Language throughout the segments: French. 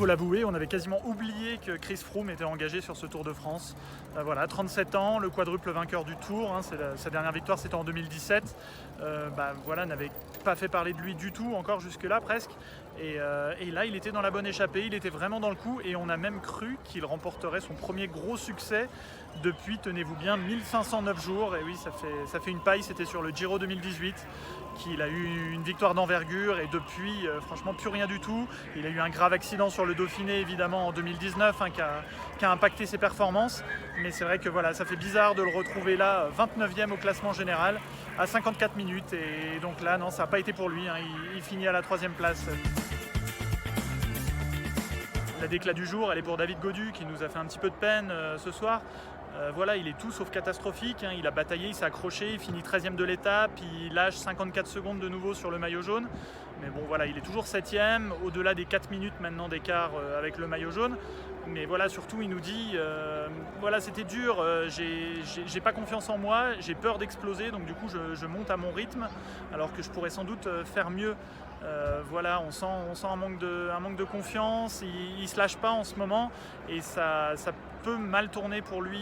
faut l'avouer, on avait quasiment oublié que Chris Froome était engagé sur ce Tour de France. Voilà, 37 ans, le quadruple vainqueur du Tour, hein, sa dernière victoire c'était en 2017. Voilà, n'avait pas fait parler de lui du tout encore jusque-là presque. Et là, il était dans la bonne échappée, il était vraiment dans le coup et on a même cru qu'il remporterait son premier gros succès depuis, tenez-vous bien, 1509 jours. Et oui, ça fait une paille, c'était sur le Giro 2018 qu'il a eu une victoire d'envergure et depuis, franchement, plus rien du tout. Il a eu un grave accident sur le Dauphiné, évidemment, en 2019, hein, qui a impacté ses performances. Mais c'est vrai que voilà, ça fait bizarre de le retrouver là, 29e au classement général, à 54 minutes. Et donc là, non, ça n'a pas été pour lui, hein, il finit à la 3e place. La déclat du jour, elle est pour David Gaudu qui nous a fait un petit peu de peine ce soir. Voilà, il est tout sauf catastrophique, hein. Il a bataillé, il s'est accroché, il finit 13e de l'étape, il lâche 54 secondes de nouveau sur le maillot jaune. Mais bon voilà, il est toujours 7e, au-delà des 4 minutes maintenant d'écart avec le maillot jaune. Mais voilà, surtout il nous dit, voilà c'était dur, j'ai pas confiance en moi, j'ai peur d'exploser, donc du coup je monte à mon rythme, alors que je pourrais sans doute faire mieux. Voilà, on sent un manque de confiance, il se lâche pas en ce moment et ça peut mal tourner pour lui.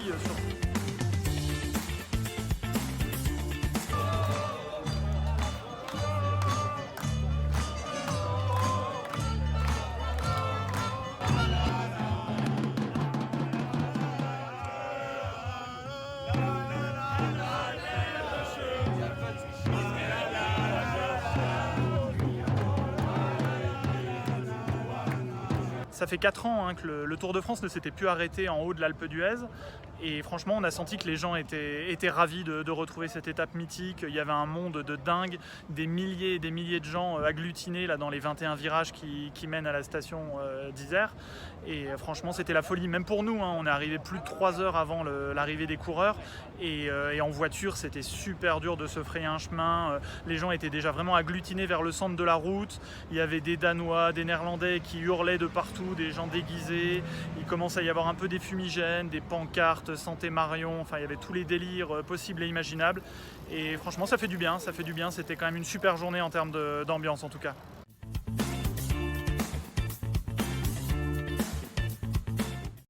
Ça fait 4 ans hein, que le Tour de France ne s'était plus arrêté en haut de l'Alpe d'Huez et franchement on a senti que les gens étaient ravis de retrouver cette étape mythique. Il y avait un monde de dingue, des milliers et des milliers de gens agglutinés là, dans les 21 virages qui mènent à la station d'Isère et franchement c'était la folie, même pour nous, hein, on est arrivé plus de 3 heures avant l'arrivée des coureurs et en voiture c'était super dur de se frayer un chemin, les gens étaient déjà vraiment agglutinés vers le centre de la route, il y avait des Danois, des Néerlandais qui hurlaient de partout, des gens déguisés, il commence à y avoir un peu des fumigènes, des pancartes Santé Marion, enfin il y avait tous les délires possibles et imaginables et franchement ça fait du bien, c'était quand même une super journée en termes d'ambiance en tout cas.